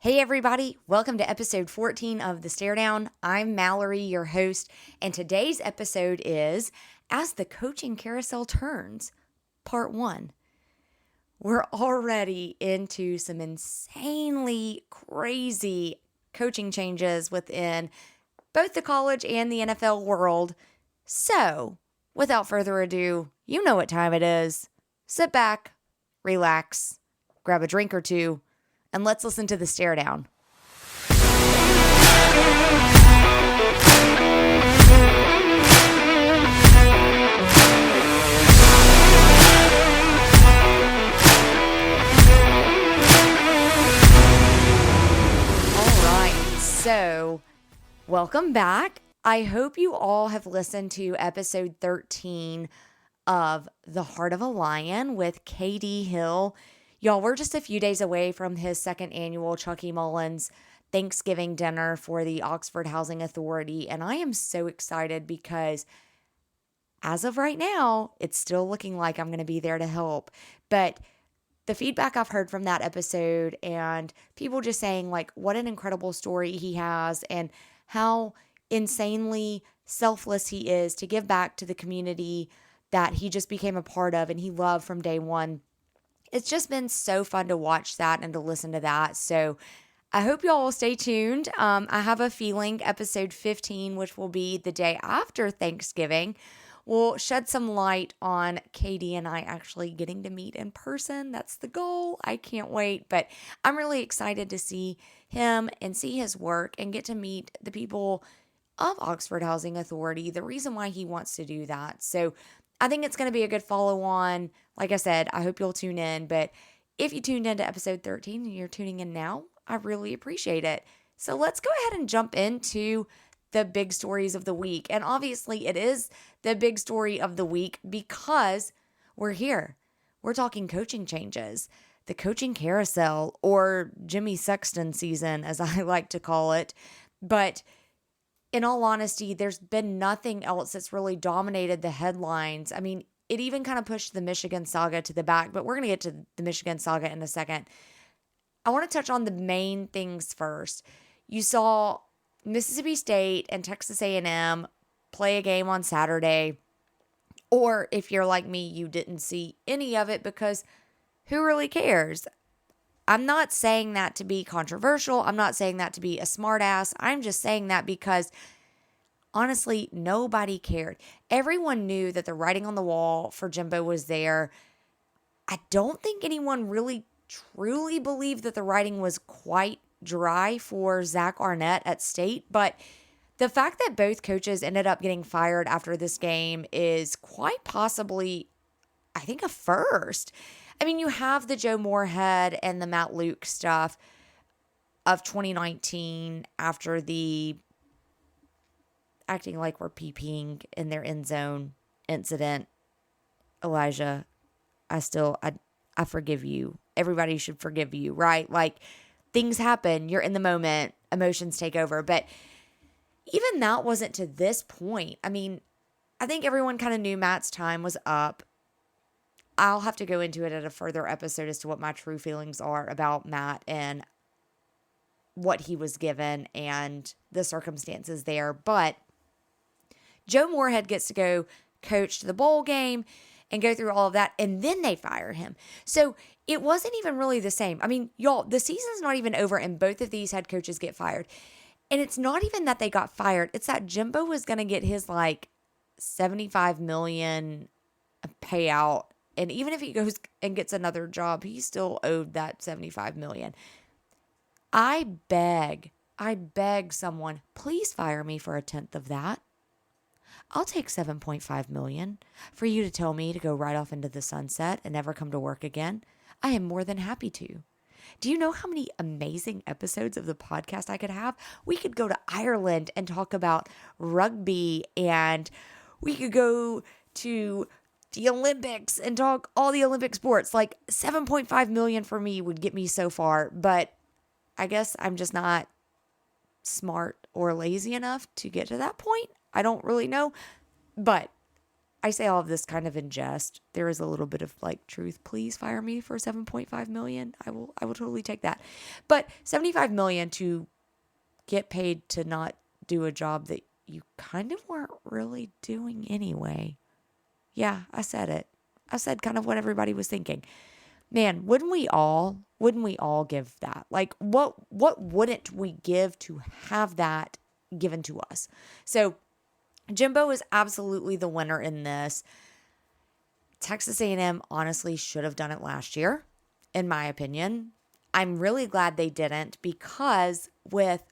Hey everybody, welcome to episode 14 of The Stare Down. I'm Mallory, your host, and today's episode is As the Coaching Carousel Turns, Part 1. We're already into some insanely crazy coaching changes within both the college and the NFL world. So, without further ado, you know what time it is. Sit back, relax, grab a drink or two, and let's listen to The Stare Down. All right, so welcome back. I hope you all have listened to episode 13 of The Heart of a Lion with KD Hill. Y'all, we're just a few days away from his second annual Chucky Mullins Thanksgiving dinner for the Oxford Housing Authority, and I am so excited because as of right now, it's still looking like I'm going to be there to help. But the feedback I've heard from that episode and people just saying like what an incredible story he has and how insanely selfless he is to give back to the community that he just became a part of and he loved from day one. It's just been so fun to watch that and to listen to that. So I hope you all will stay tuned. I have a feeling episode 15, which will be the day after Thanksgiving, will shed some light on Katie and I actually getting to meet in person. That's the goal. I can't wait. But I'm really excited to see him and see his work and get to meet the people of Oxford Housing Authority, the reason why he wants to do that. So I think it's going to be a good follow on. Like I said, I hope you'll tune in. But if you tuned into episode 13 and you're tuning in now, I really appreciate it. So let's go ahead and jump into the big stories of the week. And obviously it is the big story of the week because we're here. We're talking coaching changes, the coaching carousel, or Jimmy Sexton season, as I like to call it. But in all honesty, there's been nothing else that's really dominated the headlines. I mean, it even kind of pushed the Michigan saga to the back, but we're going to get to the Michigan saga in a second. I want to touch on the main things first. You saw Mississippi State and Texas A&M play a game on Saturday, or if you're like me, you didn't see any of it because who really cares? I'm not saying that to be controversial. I'm not saying that to be a smartass. I'm just saying that because honestly, nobody cared. Everyone knew that the writing on the wall for Jimbo was there. I don't think anyone really truly believed that the writing was quite dry for Zach Arnett at State, but the fact that both coaches ended up getting fired after this game is quite possibly, I think, a first. I mean, you have the Joe Moorhead and the Matt Luke stuff of 2019 after the acting like we're peeing in their end zone incident. Elijah, I forgive you. Everybody should forgive you, right? Like, things happen. You're in the moment. Emotions take over. But even that wasn't to this point. I mean, I think everyone kind of knew Matt's time was up. I'll have to go into it at a further episode as to what my true feelings are about Matt and what he was given and the circumstances there. But Joe Moorhead gets to go coach the bowl game and go through all of that, and then they fire him. So it wasn't even really the same. I mean, y'all, the season's not even over, and both of these head coaches get fired. And it's not even that they got fired. It's that Jimbo was going to get his, like, $75 million payout. And even if he goes and gets another job, he still owed that $75 million. I beg someone, please fire me for a tenth of that. I'll take $7.5 million for you to tell me to go right off into the sunset and never come to work again. I am more than happy to. Do you know how many amazing episodes of the podcast I could have? We could go to Ireland and talk about rugby, and we could go to the Olympics and talk all the Olympic sports. Like, $7.5 million for me would get me so far, but I guess I'm just not smart or lazy enough to get to that point. I don't really know, but I say all of this kind of in jest. There is a little bit of like truth. Please fire me for $7.5 million. I will totally take that. But $75 million to get paid to not do a job that you kind of weren't really doing anyway. Yeah, I said it. I said kind of what everybody was thinking. Man, wouldn't we all give that? Like what wouldn't we give to have that given to us? So Jimbo is absolutely the winner in this. Texas A&M honestly should have done it last year, in my opinion. I'm really glad they didn't, because with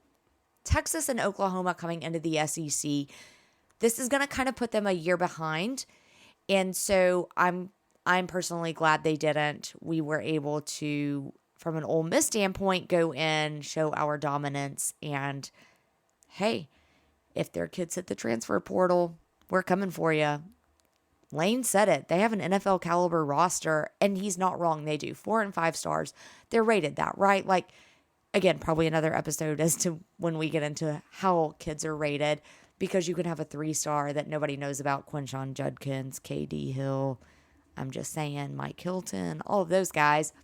Texas and Oklahoma coming into the SEC, this is going to kind of put them a year behind. And so I'm personally glad they didn't. We were able to, from an Ole Miss standpoint, go in, show our dominance, and hey, if their kids hit the transfer portal, we're coming for you. Lane said it. They have an NFL caliber roster, and he's not wrong. They do 4 and 5 stars. They're rated that, right? Like, again, probably another episode as to when we get into how kids are rated, because you can have a 3-star that nobody knows about. Quinshon Judkins, KD Hill, I'm just saying, Mike Hilton, all of those guys.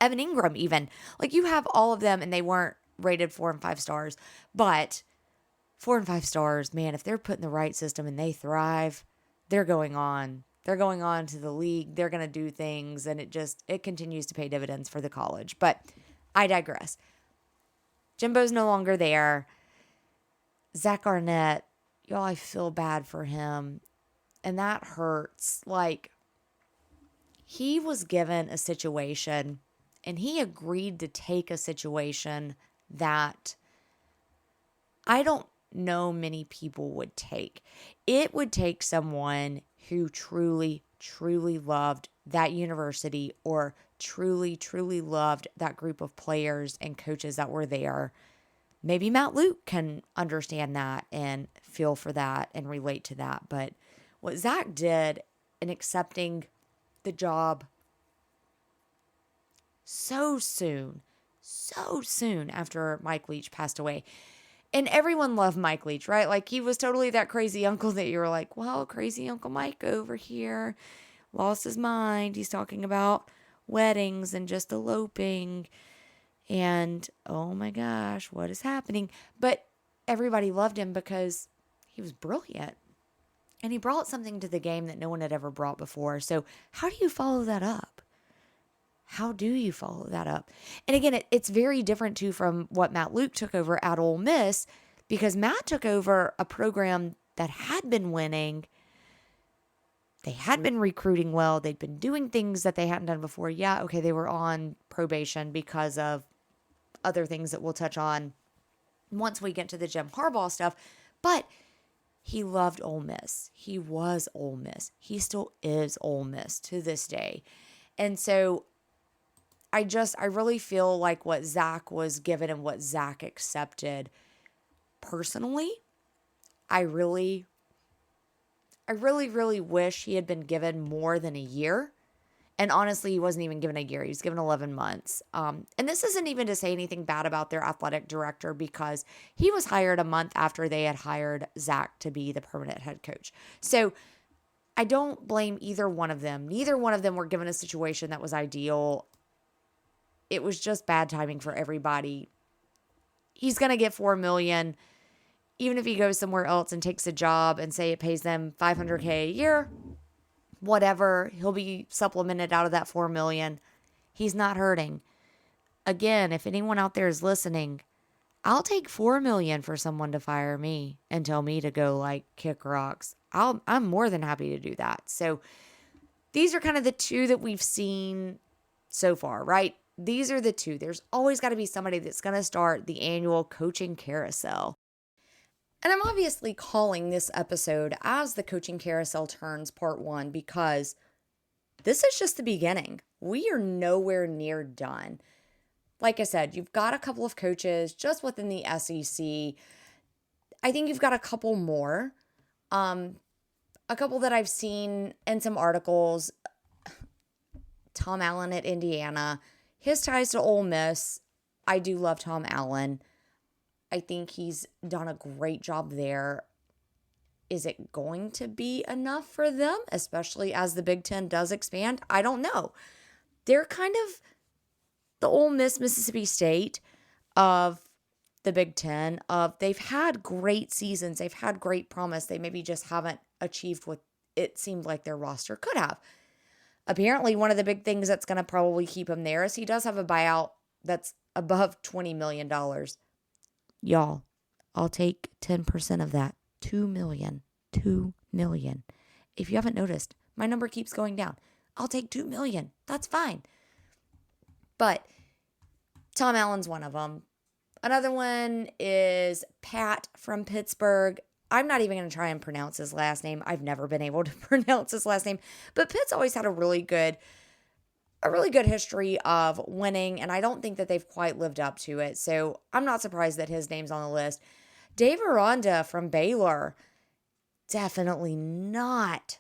Evan Ingram even. Like, you have all of them, and they weren't rated 4 and 5 stars. But 4 and 5 stars, man, if they're put in the right system and they thrive, they're going on. They're going on to the league. They're going to do things, and it continues to pay dividends for the college. But I digress. Jimbo's no longer there. Zach Arnett, y'all, I feel bad for him. And that hurts. Like, he was given a situation, and he agreed to take a situation that I don't know many people would take. It would take someone who truly, truly loved that university, or truly, truly loved that group of players and coaches that were there. Maybe Matt Luke can understand that and feel for that and relate to that. But what Zach did in accepting the job so soon after Mike Leach passed away. And everyone loved Mike Leach, right? Like, he was totally that crazy uncle that you were like, well, crazy Uncle Mike over here lost his mind. He's talking about weddings and just eloping. And, oh my gosh, what is happening? But everybody loved him because he was brilliant. And he brought something to the game that no one had ever brought before. So how do you follow that up? How do you follow that up? And again, it's very different too from what Matt Luke took over at Ole Miss, because Matt took over a program that had been winning. They had been recruiting well. They'd been doing things that they hadn't done before. Yeah, okay, they were on probation because of other things that we'll touch on once we get to the Jim Harbaugh stuff. But he loved Ole Miss. He was Ole Miss. He still is Ole Miss to this day. And so I really feel like what Zach was given and what Zach accepted, personally, I really wish he had been given more than a year. And honestly, he wasn't even given a year. He was given 11 months. And this isn't even to say anything bad about their athletic director, because he was hired a month after they had hired Zach to be the permanent head coach. So I don't blame either one of them. Neither one of them were given a situation that was ideal. It was just bad timing for everybody. He's going to get $4 million. Even if he goes somewhere else and takes a job and say it pays them $500K a year, whatever, he'll be supplemented out of that $4 million. He's not hurting. Again, if anyone out there is listening, I'll take $4 million for someone to fire me and tell me to go like kick rocks. I'm more than happy to do that. So these are kind of the two that we've seen so far, right? These are the two. There's always got to be somebody that's going to start the annual coaching carousel. And I'm obviously calling this episode as the Coaching Carousel Turns Part 1 because this is just the beginning. We are nowhere near done. Like I said, you've got a couple of coaches just within the SEC. I think you've got a couple more. A couple that I've seen in some articles. Tom Allen at Indiana. His ties to Ole Miss. I do love Tom Allen. I think he's done a great job there. Is it going to be enough for them, especially as the Big Ten does expand? I don't know. They're kind of the Ole Miss, Mississippi State of the Big Ten. They've had great seasons. They've had great promise. They maybe just haven't achieved what it seemed like their roster could have. Apparently, one of the big things that's going to probably keep him there is he does have a buyout that's above $20 million. Y'all, I'll take 10% of that. $2 million. $2 million. If you haven't noticed, my number keeps going down. I'll take $2 million. That's fine. But Tom Allen's one of them. Another one is Pat from Pittsburgh. I'm not even going to try and pronounce his last name. I've never been able to pronounce his last name. But Pitt's always had a really good history of winning, and I don't think that they've quite lived up to it. So I'm not surprised that his name's on the list. Dave Aranda from Baylor. Definitely not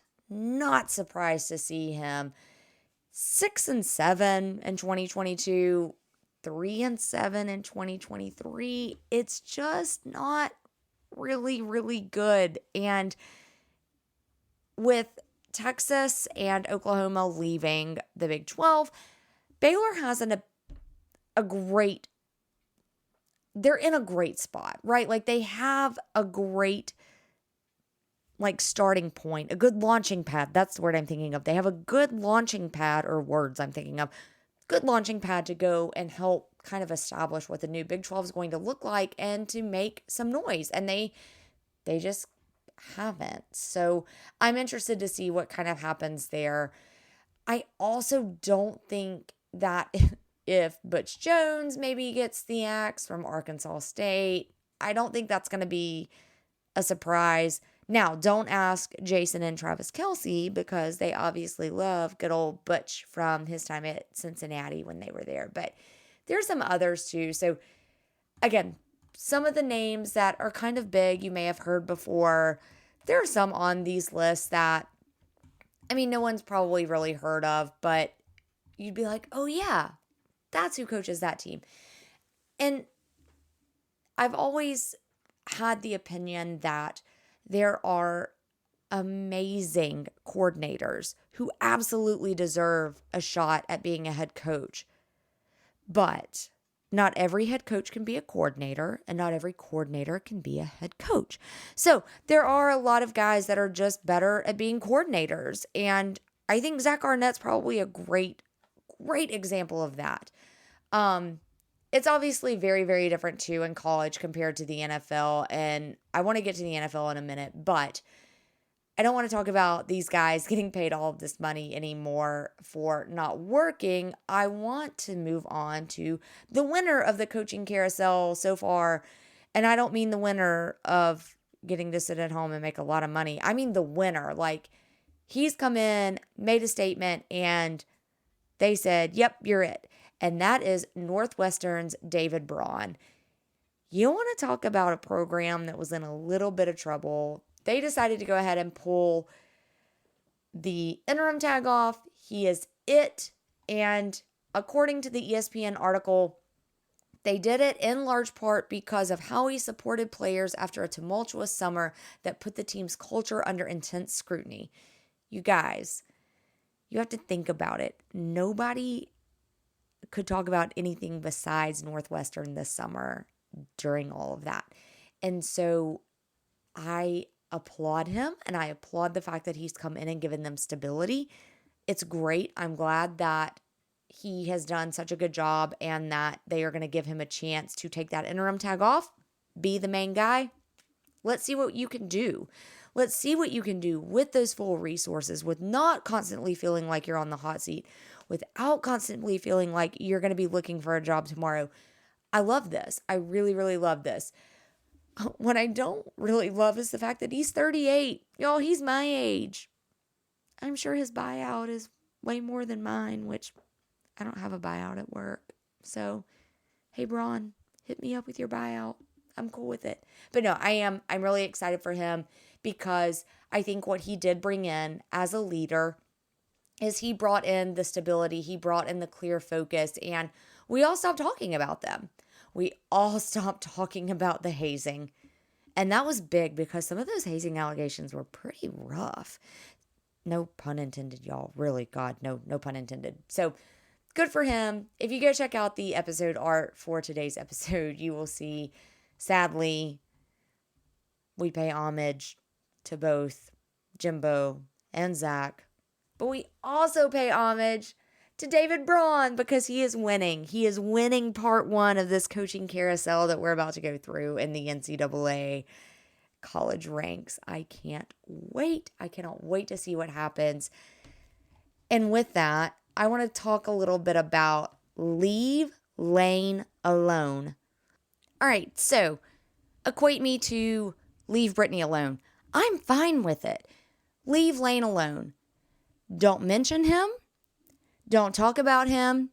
surprised to see him. 6-7 in 2022, 3-7 in 2023. It's just not really, really good. And with Texas and Oklahoma leaving the Big 12, Baylor has they're in a great spot, right? Like they have a great starting point, a good launching pad. That's the word I'm thinking of. They have a good launching pad, or words I'm thinking of. Good launching pad to go and help kind of establish what the new Big 12 is going to look like and to make some noise. And they just haven't. So I'm interested to see what kind of happens there. I also don't think that if Butch Jones maybe gets the axe from Arkansas State, I don't think that's going to be a surprise. Now, don't ask Jason and Travis Kelce because they obviously love good old Butch from his time at Cincinnati when they were there. But there's some others too. So again, some of the names that are kind of big you may have heard before. There are some on these lists that, no one's probably really heard of, but you'd be like, oh yeah, that's who coaches that team. And I've always had the opinion that there are amazing coordinators who absolutely deserve a shot at being a head coach. But not every head coach can be a coordinator, and not every coordinator can be a head coach. So there are a lot of guys that are just better at being coordinators. And I think Zach Arnett's probably a great example of that. It's obviously very, very different too in college compared to the NFL. And I want to get to the NFL in a minute, but I don't want to talk about these guys getting paid all of this money anymore for not working. I want to move on to the winner of the coaching carousel so far. And I don't mean the winner of getting to sit at home and make a lot of money. I mean the winner. Like, he's come in, made a statement, and they said, yep, you're it. And that is Northwestern's David Braun. You want to talk about a program that was in a little bit of trouble. They decided to go ahead and pull the interim tag off. He is it. And according to the ESPN article, they did it in large part because of how he supported players after a tumultuous summer that put the team's culture under intense scrutiny. You guys, you have to think about it. Nobody could talk about anything besides Northwestern this summer during all of that. And so I applaud him, and I applaud the fact that he's come in and given them stability. It's great. I'm glad that he has done such a good job and that they are going to give him a chance to take that interim tag off, be the main guy. Let's see what you can do. Let's see what you can do with those full resources, with not constantly feeling like you're on the hot seat, without constantly feeling like you're going to be looking for a job tomorrow. I love this. I really, really love this. What I don't really love is the fact that he's 38. Y'all, he's my age. I'm sure his buyout is way more than mine, which I don't have a buyout at work. So, hey, Braun, hit me up with your buyout. I'm cool with it. But no, I'm really excited for him because I think what he did bring in as a leader is he brought in the stability, he brought in the clear focus, and we all stopped talking about them. We all stopped talking about the hazing. And that was big because some of those hazing allegations were pretty rough. No pun intended, y'all. Really, God, no pun intended. So good for him. If you go check out the episode art for today's episode, you will see, sadly, we pay homage to both Jimbo and Zach, but we also pay homage to David Braun because he is winning. He is winning part one of this coaching carousel that we're about to go through in the NCAA college ranks. I can't wait. I cannot wait to see what happens. And with that, I want to talk a little bit about leave Lane alone. All right, so equate me to leave Brittany alone. I'm fine with it. Leave Lane alone. Don't mention him. Don't talk about him.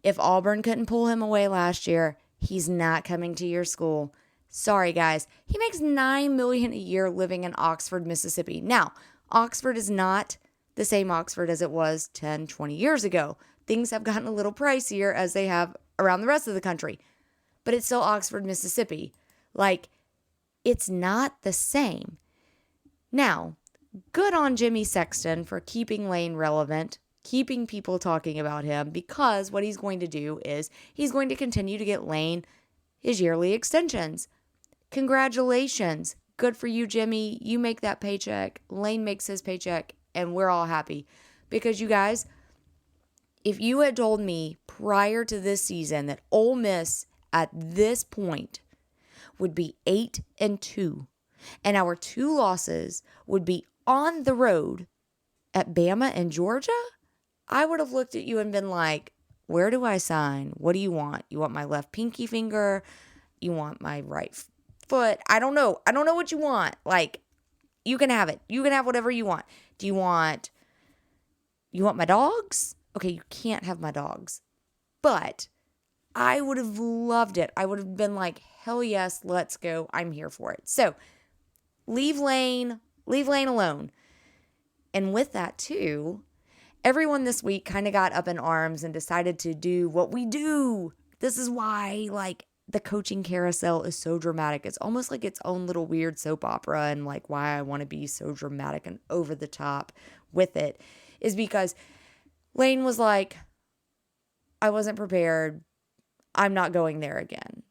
If Auburn couldn't pull him away last year, he's not coming to your school. Sorry, guys. He makes $9 million a year living in Oxford, Mississippi. Now, Oxford is not the same Oxford as it was 10, 20 years ago. Things have gotten a little pricier as they have around the rest of the country. But it's still Oxford, Mississippi. Like, it's not the same. Now, good on Jimmy Sexton for keeping Lane relevant, keeping people talking about him, because what he's going to do is he's going to continue to get Lane his yearly extensions. Congratulations. Good for you, Jimmy. You make that paycheck. Lane makes his paycheck, and we're all happy. Because you guys, if you had told me prior to this season that Ole Miss at this point would be 8-2, and our 2 losses would be on the road at Bama and Georgia, I would have looked at you and been like, where do I sign? What do you want? You want my left pinky finger? You want my right foot? I don't know. I don't know what you want. Like, you can have it. You can have whatever you want. Do you want my dogs? Okay, you can't have my dogs. But I would have loved it. I would have been like, hell yes, let's go. I'm here for it. So leave Lane alone. And with that too, everyone this week kind of got up in arms and decided to do what we do. This is why, like, the coaching carousel is so dramatic. It's almost like its own little weird soap opera, and like why I want to be so dramatic and over the top with it is because Lane was like, I wasn't prepared. I'm not going there again.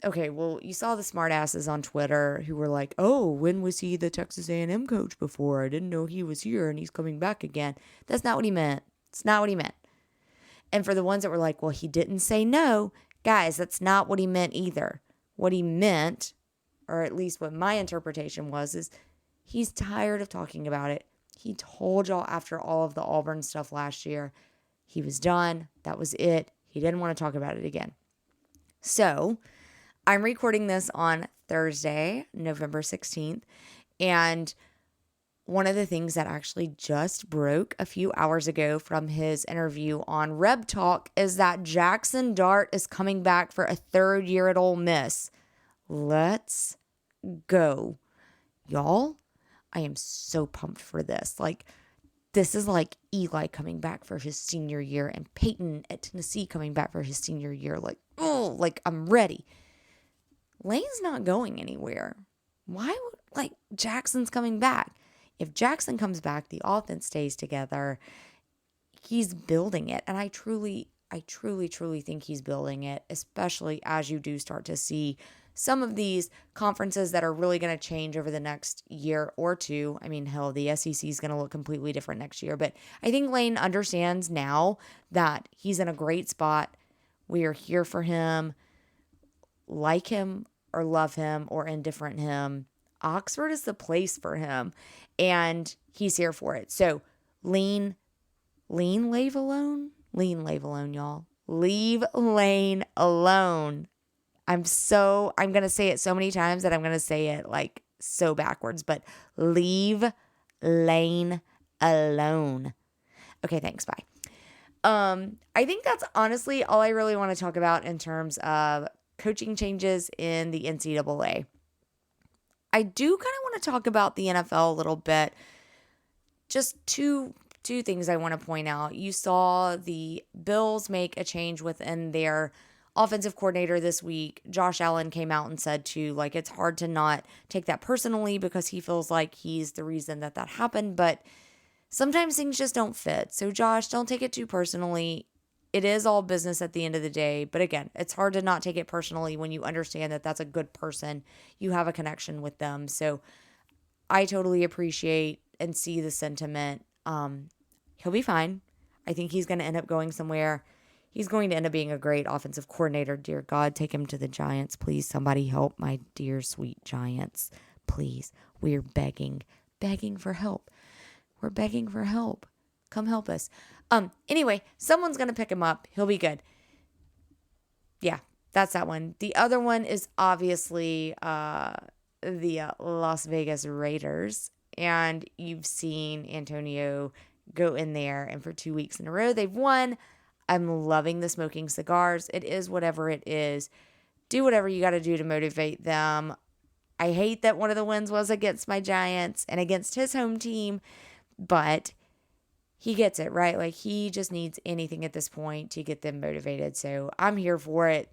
Okay, well, you saw the smartasses on Twitter who were like, oh, when was he the Texas A&M coach before? I didn't know he was here and he's coming back again. That's not what he meant. It's not what he meant. And for the ones that were like, well, he didn't say no, guys, that's not what he meant either. What he meant, or at least what my interpretation was, is he's tired of talking about it. He told y'all after all of the Auburn stuff last year, he was done. That was it. He didn't want to talk about it again. So I'm recording this on Thursday, November 16th, and one of the things that actually just broke a few hours ago from his interview on Reb Talk is that Jackson Dart is coming back for a 3rd year at Ole Miss. Let's go. Y'all, I am so pumped for this. Like, this is like Eli coming back for his senior year and Peyton at Tennessee coming back for his senior year. Like, oh, like, I'm ready. Lane's not going anywhere. Why would, like, Jackson's coming back? If Jackson comes back, the offense stays together. He's building it. And I truly think he's building it, especially as you do start to see some of these conferences that are really going to change over the next year or two. I mean, hell, the SEC is going to look completely different next year. But I think Lane understands now that he's in a great spot. We are here for him. Like him or love him or indifferent him, Oxford is the place for him, and he's here for it. So leave alone, y'all. Leave Lane alone. I'm going to say it so many times that I'm going to say it like so backwards, but leave Lane alone. Okay, thanks. Bye. I think that's honestly all I really want to talk about in terms of coaching changes in the NCAA. I do kind of want to talk about the NFL a little bit. Just two things I want to point out. You saw the Bills make a change within their offensive coordinator this week, Josh Allen, came out and said too, like, it's hard to not take that personally because he feels like he's the reason that happened, but sometimes things just don't fit. So Josh, don't take it too personally. It is all business at the end of the day. But again, it's hard to not take it personally when you understand that that's a good person. You have a connection with them. So I totally appreciate and see the sentiment. He'll be fine. I think he's going to end up going somewhere. He's going to end up being a great offensive coordinator. Dear God, take him to the Giants. Please, somebody help my dear, sweet Giants. Please, we're begging for help. We're begging for help. Come help us. Anyway, someone's going to pick him up. He'll be good. Yeah, that's that one. The other one is obviously the Las Vegas Raiders. And you've seen Antonio go in there, and for 2 weeks in a row, they've won. I'm loving the smoking cigars. It is whatever it is. Do whatever you got to do to motivate them. I hate that one of the wins was against my Giants and against his home team, but he gets it, right? Like, he just needs anything at this point to get them motivated. So I'm here for it.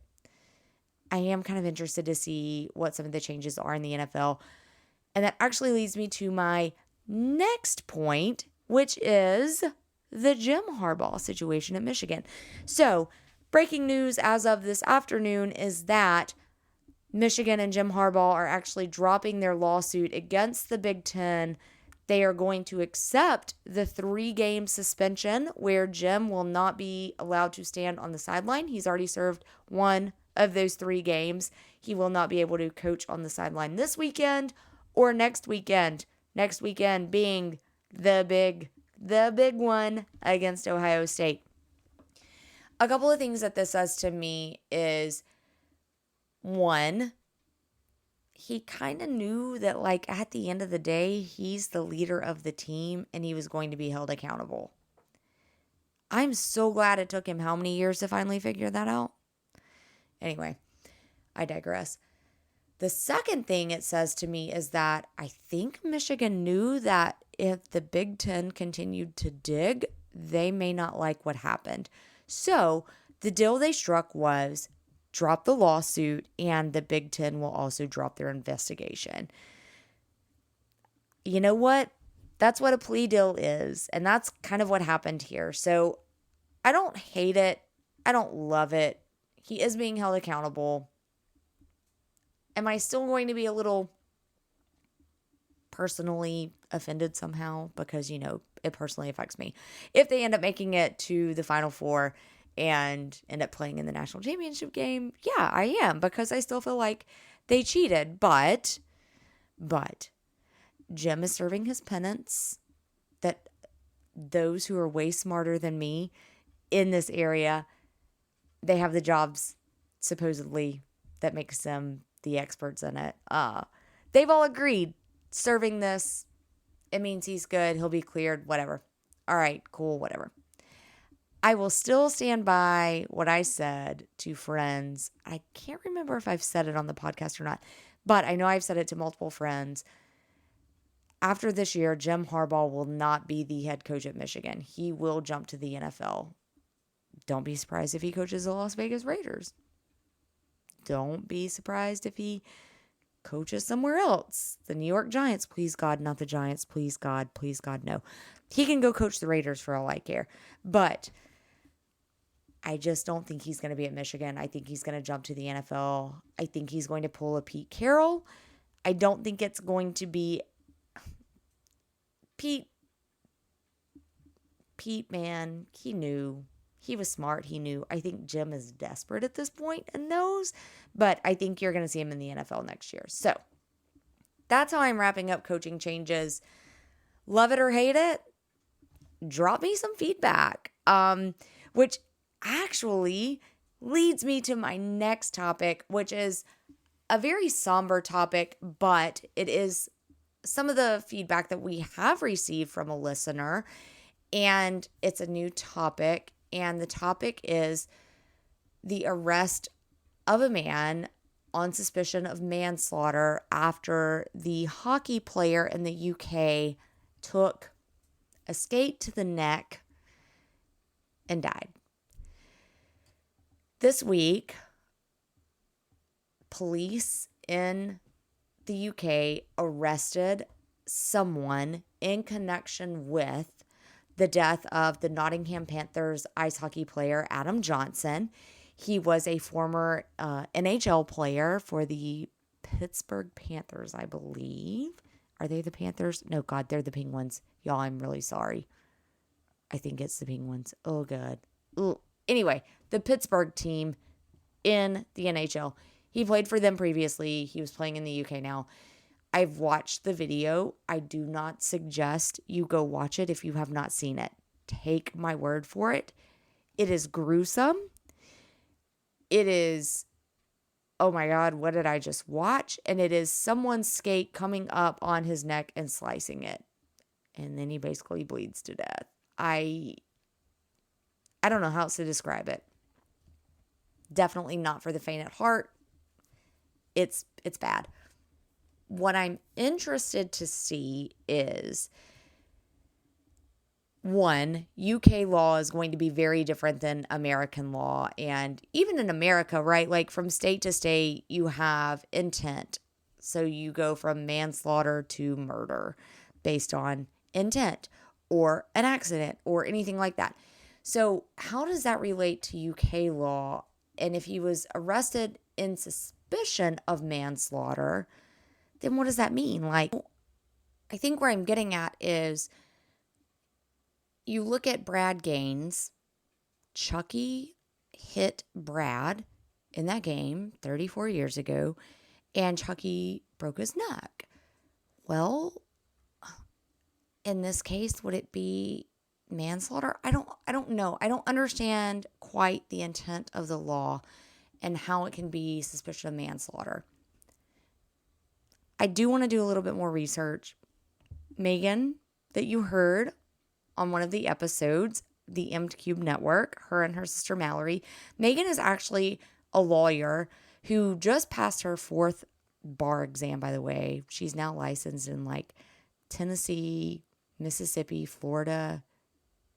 I am kind of interested to see what some of the changes are in the NFL. And that actually leads me to my next point, which is the Jim Harbaugh situation at Michigan. So, breaking news as of this afternoon is that Michigan and Jim Harbaugh are actually dropping their lawsuit against the Big Ten. They are going to accept the 3-game suspension where Jim will not be allowed to stand on the sideline. He's already served one of those 3 games. He will not be able to coach on the sideline this weekend or next weekend. Next weekend being the big one against Ohio State. A couple of things that this says to me is, one, he kind of knew that, like, at the end of the day, he's the leader of the team and he was going to be held accountable. I'm so glad it took him how many years to finally figure that out? Anyway, I digress. The second thing it says to me is that I think Michigan knew that if the Big Ten continued to dig, they may not like what happened. So the deal they struck was drop the lawsuit and the Big Ten will also drop their investigation. You know what? That's what a plea deal is. And that's kind of what happened here. So I don't hate it. I don't love it. He is being held accountable. Am I still going to be a little personally offended somehow? Because, you know, it personally affects me. If they end up making it to the Final Four and end up playing in the national championship game, yeah, I am. Because I still feel like they cheated. But Jim is serving his penance. That those who are way smarter than me in this area, they have the jobs, supposedly, that makes them the experts in it. They've all agreed. Serving this, it means he's good. He'll be cleared, whatever. All right, cool, whatever. I will still stand by what I said to friends. I can't remember if I've said it on the podcast or not, but I know I've said it to multiple friends. After this year, Jim Harbaugh will not be the head coach at Michigan. He will jump to the NFL. Don't be surprised if he coaches the Las Vegas Raiders. Don't be surprised if he coaches somewhere else. The New York Giants, please God, not the Giants. Please God, no. He can go coach the Raiders for all I care. But I just don't think he's going to be at Michigan. I think he's going to jump to the NFL. I think he's going to pull a Pete Carroll. I don't think it's going to be Pete, man, he knew. He was smart. He knew. I think Jim is desperate at this point and knows, but I think you're going to see him in the NFL next year. So that's how I'm wrapping up coaching changes. Love it or hate it, drop me some feedback, which actually leads me to my next topic, which is a very somber topic, but it is some of the feedback that we have received from a listener, and it's a new topic. And the topic is the arrest of a man on suspicion of manslaughter after the hockey player in the UK took a skate to the neck and died. This week, police in the UK arrested someone in connection with the death of the Nottingham Panthers ice hockey player Adam Johnson. He was a former NHL player for the Pittsburgh Panthers, I believe. Are they the Panthers? No, God, they're the Penguins. Y'all, I'm really sorry. I think it's the Penguins. Oh, God. Ugh. Anyway, the Pittsburgh team in the NHL. He played for them previously. He was playing in the UK now. I've watched the video. I do not suggest you go watch it if you have not seen it. Take my word for it. It is gruesome. It is, oh my God, what did I just watch? And it is someone's skate coming up on his neck and slicing it. And then he basically bleeds to death. I don't know how else to describe it. Definitely not for the faint at heart. It's bad. What I'm interested to see is, one, UK law is going to be very different than American law. And even in America, right, like from state to state, you have intent. So you go from manslaughter to murder based on intent or an accident or anything like that. So how does that relate to UK law? And if he was arrested in suspicion of manslaughter, then what does that mean? Like, I think where I'm getting at is you look at Brad Gaines. Chucky hit Brad in that game 34 years ago, and Chucky broke his neck. Well, in this case, would it be manslaughter? I don't know. I don't understand quite the intent of the law and how it can be suspicion of manslaughter. I do want to do a little bit more research. Megan, that you heard on one of the episodes, the M-Cube Network, her and her sister Mallory, Megan is actually a lawyer who just passed her 4th bar exam, by the way. She's now licensed in like Tennessee, Mississippi, Florida,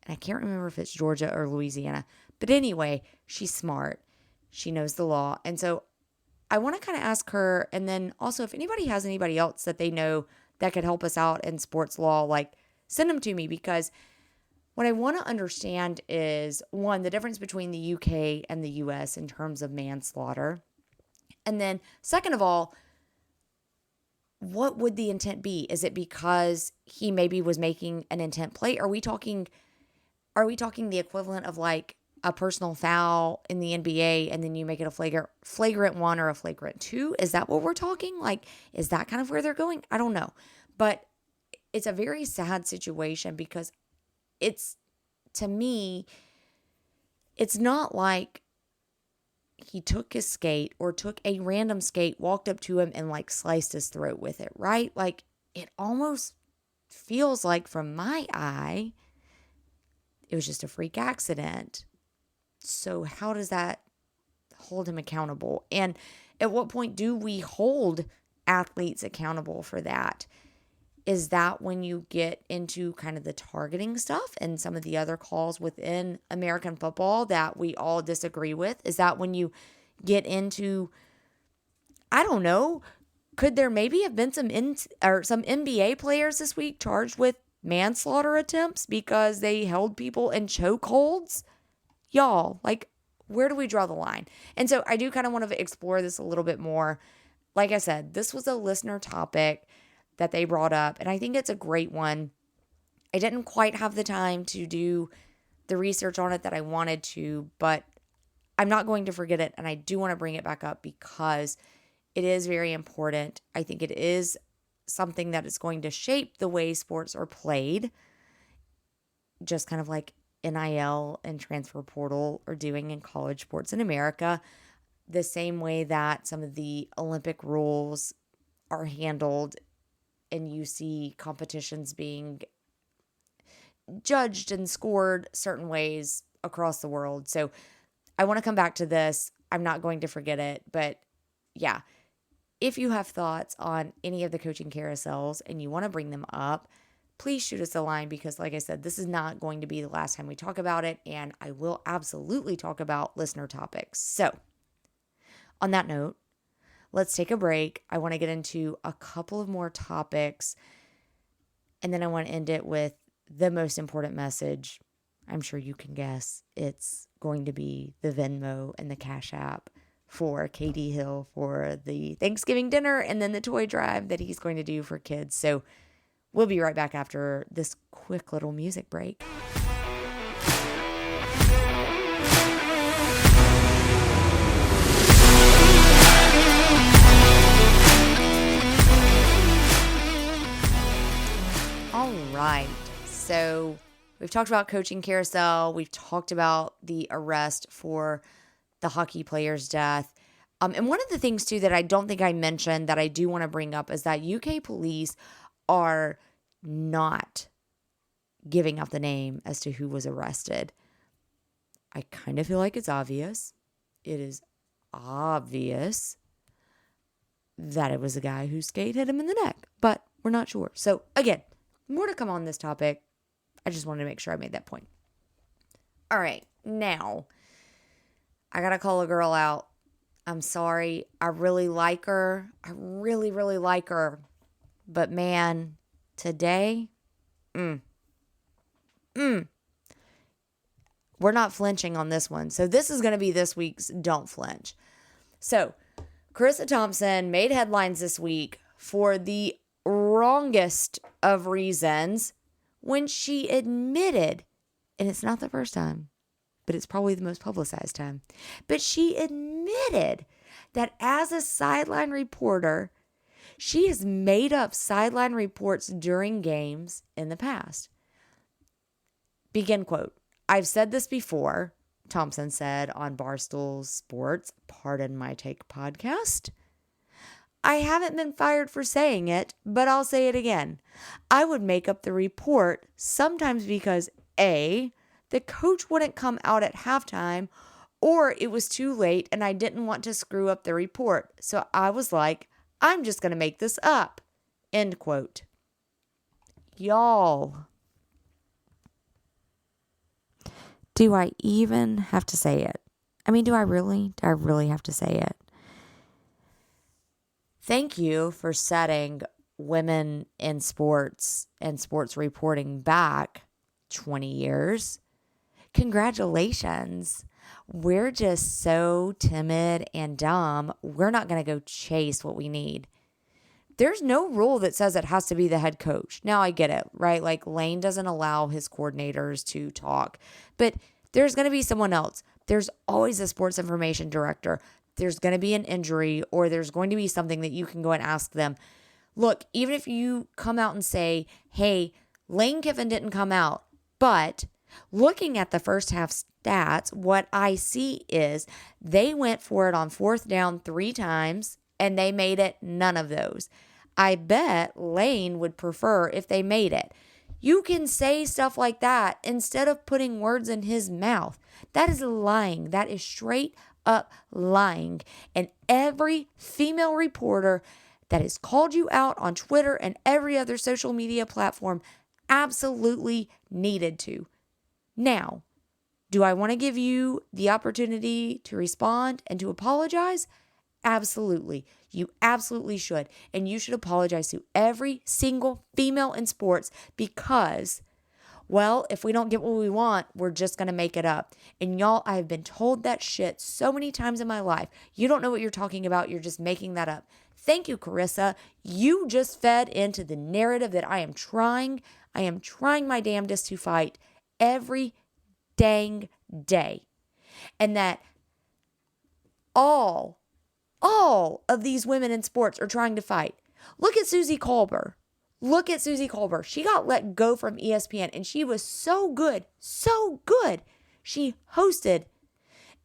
and I can't remember if it's Georgia or Louisiana. But anyway, she's smart. She knows the law. And so I want to kind of ask her, and then also if anybody has anybody else that they know that could help us out in sports law, like send them to me, because what I want to understand is, one, the difference between the UK and the US in terms of manslaughter. And then second of all, what would the intent be? Is it because he maybe was making an intent play? Are we talking the equivalent of like a personal foul in the NBA and then you make it a flagrant 1 or a flagrant 2? Is that what we're talking? Like, is that kind of where they're going? I don't know. But it's a very sad situation because to me, it's not like he took his skate or took a random skate, walked up to him and like sliced his throat with it, right? Like, it almost feels like from my eye, it was just a freak accident. So how does that hold him accountable? And at what point do we hold athletes accountable for that? Is that when you get into kind of the targeting stuff and some of the other calls within American football that we all disagree with? Is that when you get into, I don't know, could there maybe have been some NBA players this week charged with manslaughter attempts because they held people in chokeholds? Y'all, like, where do we draw the line? And so I do kind of want to explore this a little bit more. Like I said, this was a listener topic that they brought up, and I think it's a great one. I didn't quite have the time to do the research on it that I wanted to, but I'm not going to forget it, and I do want to bring it back up because it is very important. I think it is something that is going to shape the way sports are played, just kind of like NIL and transfer portal are doing in college sports in America, the same way that some of the Olympic rules are handled, and you see competitions being judged and scored certain ways across the world. So I want to come back to this. I'm not going to forget it, but yeah, if you have thoughts on any of the coaching carousels and you want to bring them up, please shoot us a line, because like I said, this is not going to be the last time we talk about it, and I will absolutely talk about listener topics. So on that note, let's take a break. I want to get into a couple of more topics, and then I want to end it with the most important message. I'm sure you can guess. It's going to be the Venmo and the Cash App for Katie Hill for the Thanksgiving dinner and then the toy drive that he's going to do for kids. So we'll be right back after this quick little music break. All right. So we've talked about coaching Carousel. We've talked about the arrest for the hockey player's death. And one of the things, too, that I don't think I mentioned that I do want to bring up is that UK police are not giving out the name as to who was arrested. I kind of feel like it's obvious. It is obvious that it was a guy whose skate hit him in the neck, but we're not sure. So, again, more to come on this topic. I just wanted to make sure I made that point. All right, now, I got to call a girl out. I'm sorry. I really like her. I really, really like her. But man, today, we're not flinching on this one. So this is going to be this week's Don't Flinch. So Charissa Thompson made headlines this week for the wrongest of reasons when she admitted, and it's not the first time, but it's probably the most publicized time, but she admitted that as a sideline reporter, she has made up sideline reports during games in the past. Begin quote. I've said this before, Thompson said on Barstool Sports, Pardon My Take podcast. I haven't been fired for saying it, but I'll say it again. I would make up the report sometimes because A, the coach wouldn't come out at halftime, or it was too late and I didn't want to screw up the report. So I was like, I'm just going to make this up. End quote. Y'all. Do I even have to say it? I mean, do I really? Do I really have to say it? Thank you for setting women in sports and sports reporting back 20 years. Congratulations. We're just so timid and dumb. We're not going to go chase what we need. There's no rule that says it has to be the head coach. Now I get it, right? Like Lane doesn't allow his coordinators to talk, but there's going to be someone else. There's always a sports information director. There's going to be an injury or there's going to be something that you can go and ask them. Look, even if you come out and say, hey, Lane Kiffin didn't come out, but looking at the first half stats, what I see is they went for it on 4th down 3 times and they made it none of those. I bet Lane would prefer if they made it. You can say stuff like that instead of putting words in his mouth. That is lying. That is straight up lying. And every female reporter that has called you out on Twitter and every other social media platform absolutely needed to. Now, do I want to give you the opportunity to respond and to apologize? Absolutely. You absolutely should. And you should apologize to every single female in sports because, well, if we don't get what we want, we're just going to make it up. And y'all, I have been told that shit so many times in my life. You don't know what you're talking about. You're just making that up. Thank you, Charissa. You just fed into the narrative that I am trying my damnedest to fight every dang day. And that all of these women in sports are trying to fight. Look at Susie Colbert. She got let go from ESPN and she was so good. She hosted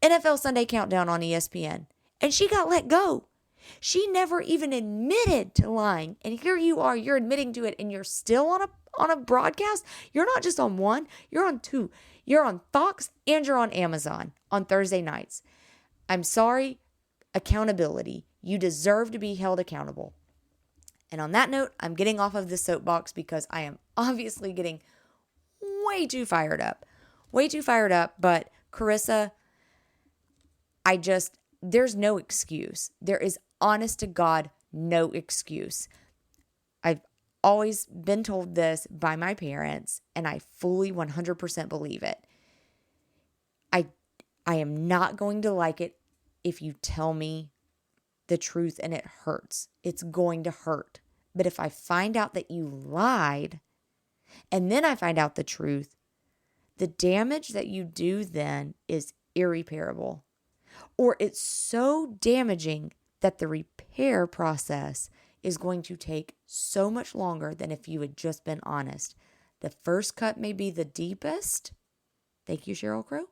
NFL Sunday Countdown on ESPN and she got let go. She never even admitted to lying. And here you are, you're admitting to it and you're still on a broadcast. You're not just on one, you're on 2. You're on Fox and you're on Amazon on Thursday nights. I'm sorry. Accountability. You deserve to be held accountable. And on that note, I'm getting off of this soapbox because I am obviously getting way too fired up. But Charissa, there's no excuse. There is, honest to God, no excuse. I've always been told this by my parents, and I fully 100% believe it. I am not going to like it if you tell me the truth and it hurts. It's going to hurt. But if I find out that you lied and then I find out the truth, the damage that you do then is irreparable. Or it's so damaging that the repair process is going to take so much longer than if you had just been honest. The first cut may be the deepest. Thank you, Sheryl Crow.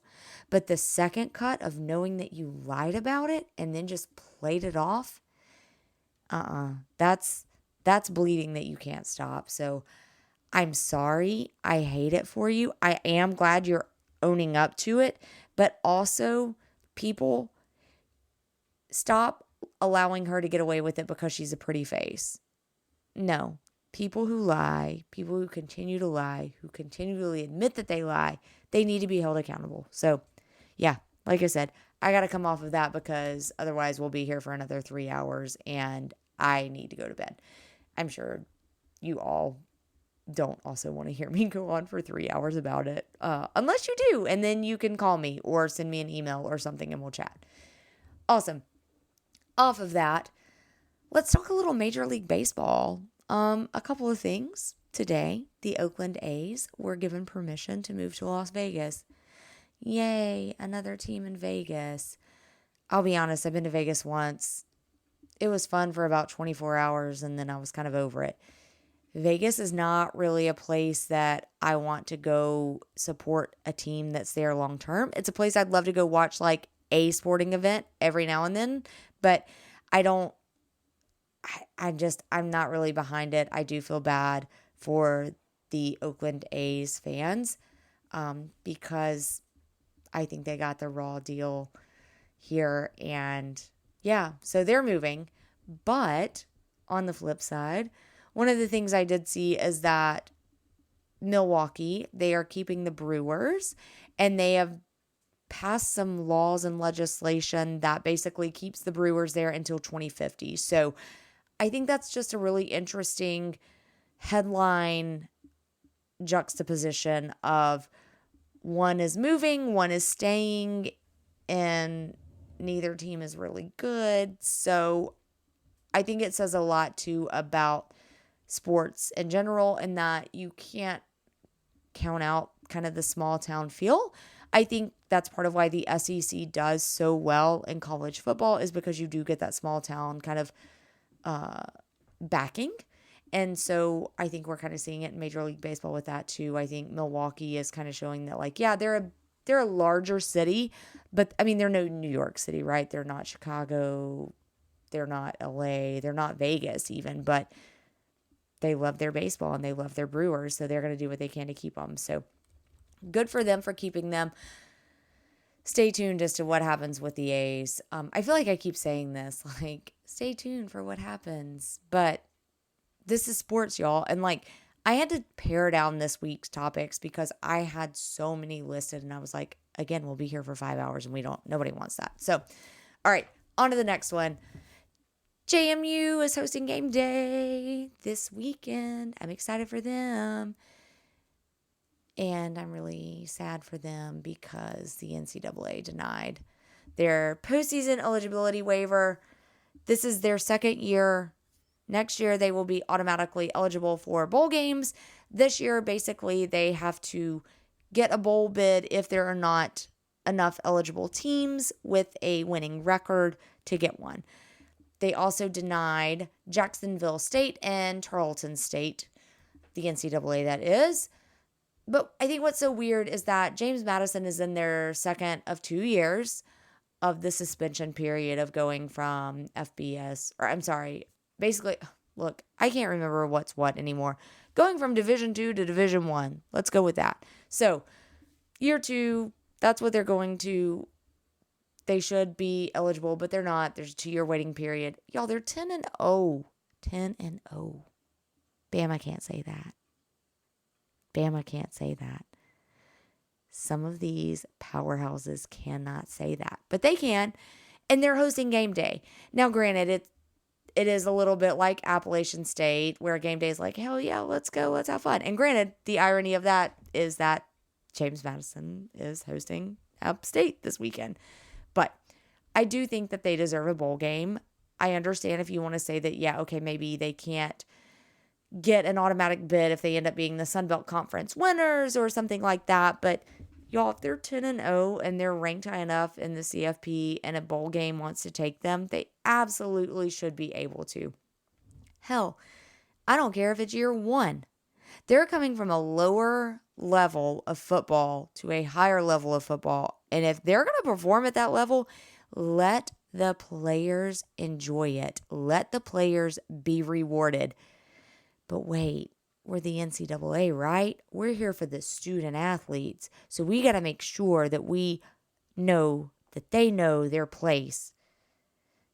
But the second cut of knowing that you lied about it and then just played it off, that's bleeding that you can't stop. So I'm sorry. I hate it for you. I am glad you're owning up to it. But also, people, stop allowing her to get away with it because she's a pretty face. No. People who lie, people who continue to lie, who continually admit that they lie, they need to be held accountable. So, yeah, like I said, I got to come off of that because otherwise we'll be here for another 3 hours and I need to go to bed. I'm sure you all don't also want to hear me go on for 3 hours about it, unless you do, and then you can call me or send me an email or something and we'll chat. Awesome. Off of that, let's talk a little Major League Baseball. A couple of things. Today, the Oakland A's were given permission to move to Las Vegas. Yay, another team in Vegas. I'll be honest, I've been to Vegas once. It was fun for about 24 hours and then I was kind of over it. Vegas is not really a place that I want to go support a team that's there long term. It's a place I'd love to go watch like a sporting event every now and then, but I'm not really behind it. I do feel bad for the Oakland A's fans because I think they got the raw deal here. And yeah, so they're moving. But on the flip side, one of the things I did see is that Milwaukee, they are keeping the Brewers, and they have passed some laws and legislation that basically keeps the Brewers there until 2050. So I think that's just a really interesting headline juxtaposition of one is moving, one is staying, and neither team is really good. So I think it says a lot too about sports in general, and that you can't count out kind of the small town feel. I think that's part of why the SEC does so well in college football, is because you do get that small town kind of backing. And so I think we're kind of seeing it in Major League Baseball with that too. I think Milwaukee is kind of showing that, like, yeah, they're a larger city, but I mean, they're no New York City, right? They're not Chicago, they're not LA, they're not Vegas even, but they love their baseball and they love their Brewers, so they're going to do what they can to keep them. So good for them for keeping them. Stay tuned as to what happens with the A's. I feel like I keep saying this, like, stay tuned for what happens. But this is sports, y'all. And, like, I had to pare down this week's topics because I had so many listed. And I was like, again, we'll be here for 5 hours and nobody wants that. So, all right, on to the next one. JMU is hosting game day this weekend. I'm excited for them. And I'm really sad for them because the NCAA denied their postseason eligibility waiver. This is their second year. Next year, they will be automatically eligible for bowl games. This year, basically, they have to get a bowl bid if there are not enough eligible teams with a winning record to get one. They also denied Jacksonville State and Tarleton State, the NCAA that is. But I think what's so weird is that James Madison is in their second of 2 years of the suspension period of going from basically, look, I can't remember what's what anymore. Going from Division 2 to Division 1. Let's go with that. So, year 2, that's what they're going to. They should be eligible, but they're not. There's a 2-year waiting period. Y'all, they're 10-0. 10-0. Bama can't say that. Bama can't say that. Some of these powerhouses cannot say that, but they can. and they're hosting game day. Now, granted, it is a little bit like Appalachian State, where game day is like, hell yeah, let's go, let's have fun. And granted, the irony of that is that James Madison is hosting App State this weekend. But I do think that they deserve a bowl game. I understand if you want to say that, yeah, okay, maybe they can't get an automatic bid if they end up being the Sun Belt Conference winners or something like that. But y'all, if they're 10-0 and they're ranked high enough in the CFP and a bowl game wants to take them, they absolutely should be able to. Hell, I don't care if it's year 1. They're coming from a lower level of football to a higher level of football. And if they're going to perform at that level, let the players enjoy it. Let the players be rewarded. But wait, we're the NCAA, right? We're here for the student athletes. So we got to make sure that we know that they know their place.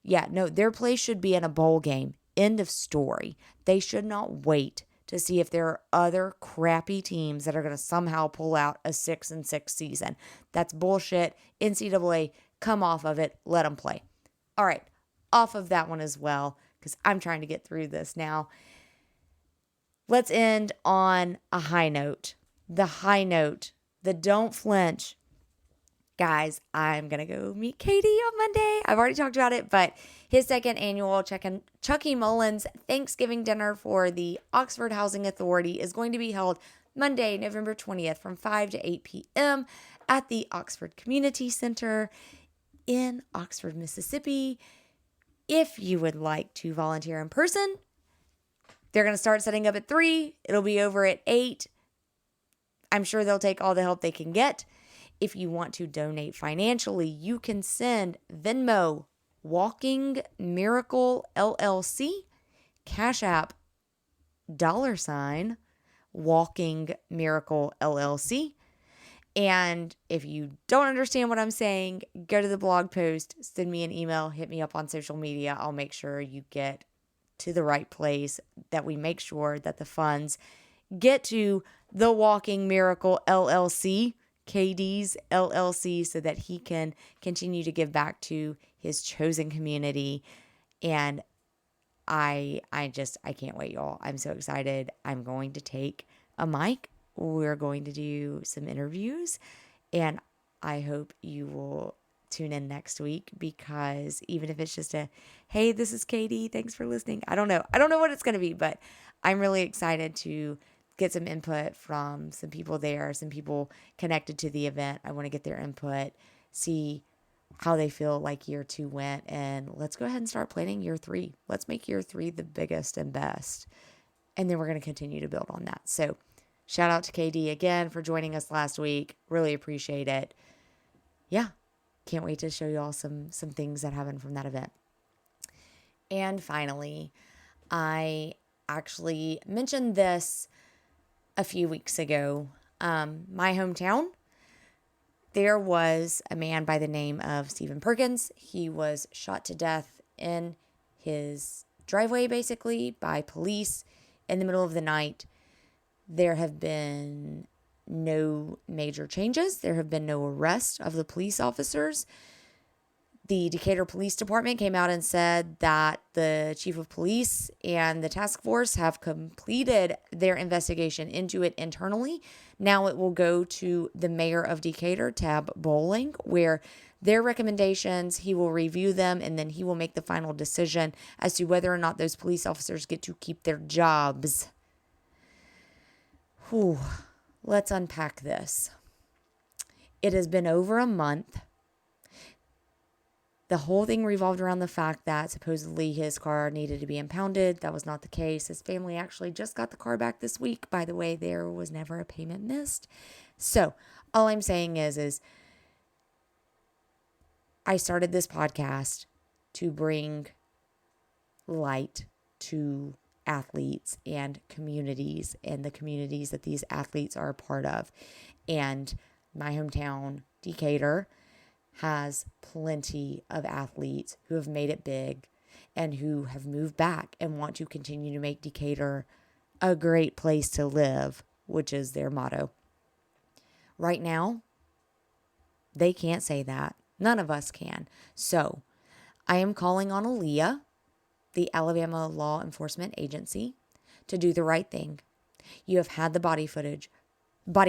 Yeah, no, their place should be in a bowl game. End of story. They should not wait to see if there are other crappy teams that are going to somehow pull out a 6-6 season. That's bullshit. NCAA, come off of it. Let them play. All right, off of that one as well, because I'm trying to get through this now. Let's end on a high note. The high note, the don't flinch. Guys, I'm going to go meet Katie on Monday. I've already talked about it, but his second annual Chucky Mullins Thanksgiving dinner for the Oxford Housing Authority is going to be held Monday, November 20th from 5 to 8 p.m. at the Oxford Community Center in Oxford, Mississippi. If you would like to volunteer in person, they're going to start setting up at 3. It'll be over at 8. I'm sure they'll take all the help they can get. If you want to donate financially, you can send Venmo, Walking Miracle LLC, Cash App, $, Walking Miracle LLC. And if you don't understand what I'm saying, go to the blog post, send me an email, hit me up on social media. I'll make sure you get to the right place, that we make sure that the funds get to the Walking Miracle LLC, KD's LLC, so that he can continue to give back to his chosen community. And I can't wait, y'all. I'm so excited. I'm going to take a mic. We're going to do some interviews, and I hope you will tune in next week, because even if it's just a, hey, this is Katie, thanks for listening. I don't know what it's going to be, but I'm really excited to get some input from some people there, some people connected to the event. I want to get their input, see how they feel like year 2 went, and let's go ahead and start planning year 3. Let's make year 3 the biggest and best. And then we're going to continue to build on that. So shout out to KD again for joining us last week. Really appreciate it. Yeah. Can't wait to show you all some things that happened from that event. And finally, I actually mentioned this a few weeks ago. My hometown, there was a man by the name of Stephen Perkins. He was shot to death in his driveway, basically, by police in the middle of the night. There have been no major changes. There have been no arrests of the police officers. The Decatur Police Department came out and said that the chief of police and the task force have completed their investigation into it internally. Now it will go to the mayor of Decatur, Tab Bowling, where their recommendations, he will review them, and then he will make the final decision as to whether or not those police officers get to keep their jobs. Whew. Let's unpack this. It has been over a month. The whole thing revolved around the fact that supposedly his car needed to be impounded. That was not the case. His family actually just got the car back this week. By the way, there was never a payment missed. So all I'm saying is I started this podcast to bring light to athletes and communities, and the communities that these athletes are a part of. And my hometown, Decatur, has plenty of athletes who have made it big and who have moved back and want to continue to make Decatur a great place to live, which is their motto. Right now, they can't say that. None of us can. So I am calling on Aaliyah, the Alabama Law Enforcement Agency, to do the right thing. You have had the body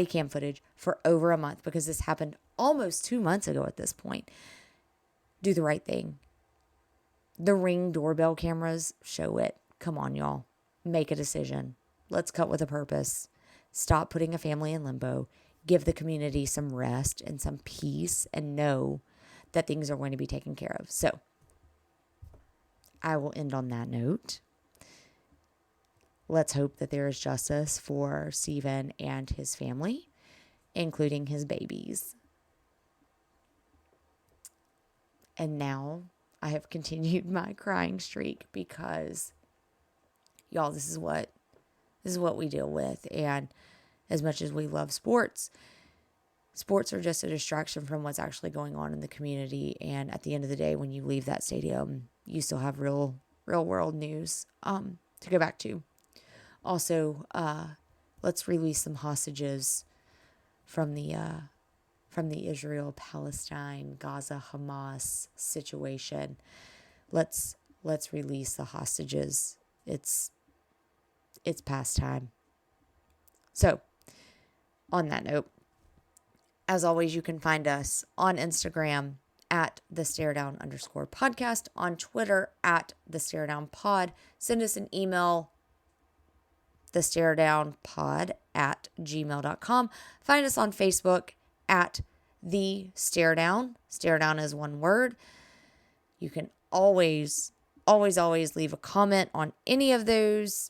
cam footage for over a month because this happened almost 2 months ago at this point. Do the right thing. The Ring doorbell cameras show it. Come on, y'all. Make a decision. Let's cut with a purpose. Stop putting a family in limbo. Give the community some rest and some peace and know that things are going to be taken care of. So I will end on that note. Let's hope that there is justice for Stephen and his family, including his babies. And now I have continued my crying streak because, y'all, this is what we deal with. And as much as we love sports are just a distraction from what's actually going on in the community. And at the end of the day, when you leave that stadium, you still have real world news to go back to. Also, let's release some hostages from the Israel-Palestine, Gaza-Hamas situation. Let's release the hostages. It's past time. So, on that note, as always, you can find us on Instagram at @thestaredown_podcast, on Twitter at @thestaredownpod. Send us an email, thestaredownpod@gmail.com. Find us on Facebook at The Stare Down. Stare Down is one word. You can always leave a comment on any of those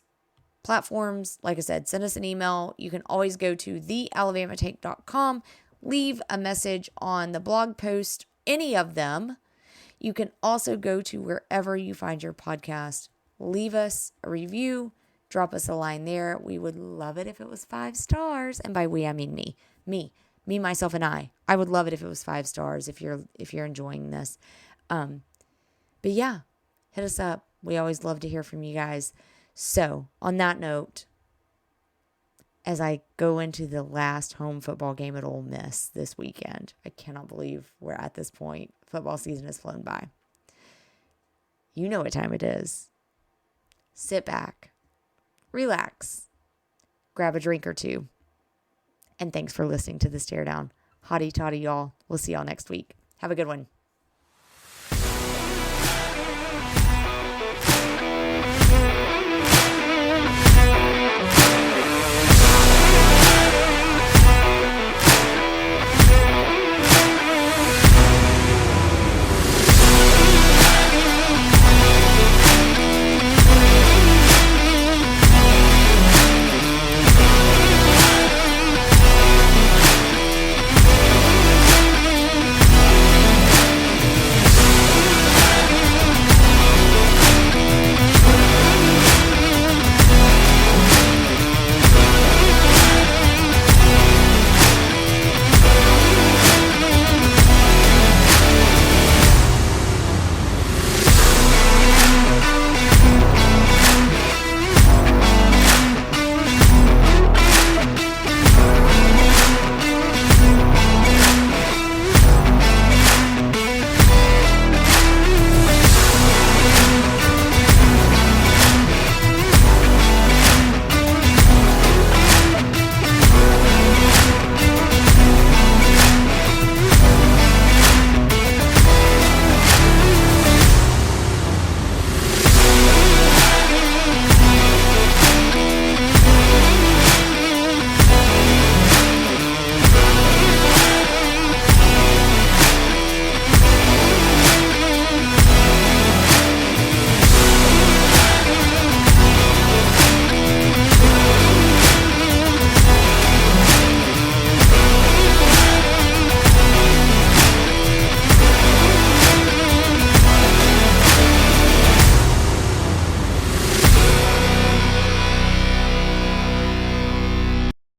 platforms. Like I said, send us an email. You can always go to thealabamatank.com. Leave a message on the blog post, any of them. You can also go to wherever you find your podcast. Leave us a review. Drop us a line there. We would love it if it was 5 stars. And by we, I mean me, myself, and I. I would love it if it was 5 stars if you're enjoying this. But yeah, hit us up. We always love to hear from you guys. So on that note, as I go into the last home football game at Ole Miss this weekend, I cannot believe we're at this point. Football season has flown by. You know what time it is. Sit back, relax, grab a drink or two, and thanks for listening to The Stare Down. Hotty toddy, y'all. We'll see y'all next week. Have a good one.